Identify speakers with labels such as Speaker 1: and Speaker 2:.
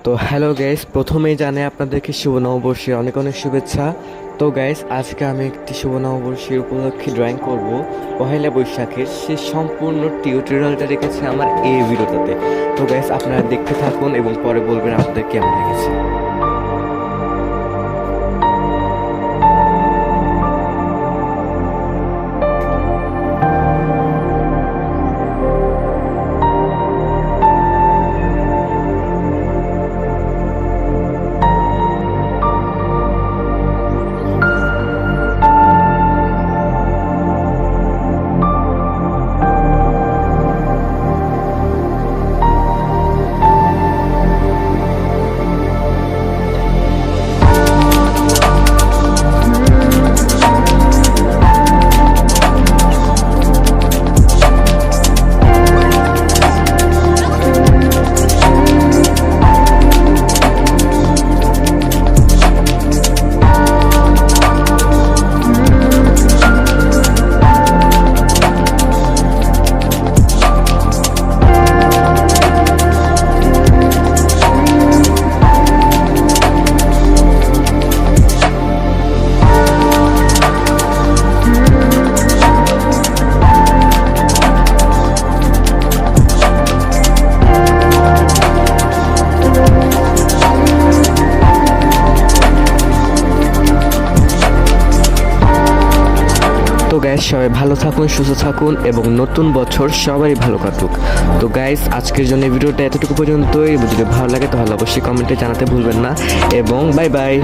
Speaker 1: তো hello guys, প্রথমেই জানাই আপনাদেরকে শুভ নববর্ষের অনেক অনেক শুভেচ্ছা। তো গাইস, আজকে আমি একটি শুভ নববর্ষের উপলক্ষে ড্রয়িং করব পহেলা বৈশাখের। সে সম্পূর্ণ টিউটোরিয়ালটা রেখেছে আমার এই ভিডিওটাতে। তো গাইস, আপনারা দেখতে থাকুন এবং পরে বলবেন আপনাদের কেমন লেগেছে। তো গাইস, সবাই ভালো থাকুন, সুস্থ থাকুন এবং নতুন বছর সবাই ভালো কাটুক। তো গাইস, আজকের জন্য ভিডিওটা এতটুকু পর্যন্তই। যদি ভালো লাগে তাহলে অবশ্যই কমেন্টে জানাতে ভুলবেন না এবং বাই বাই।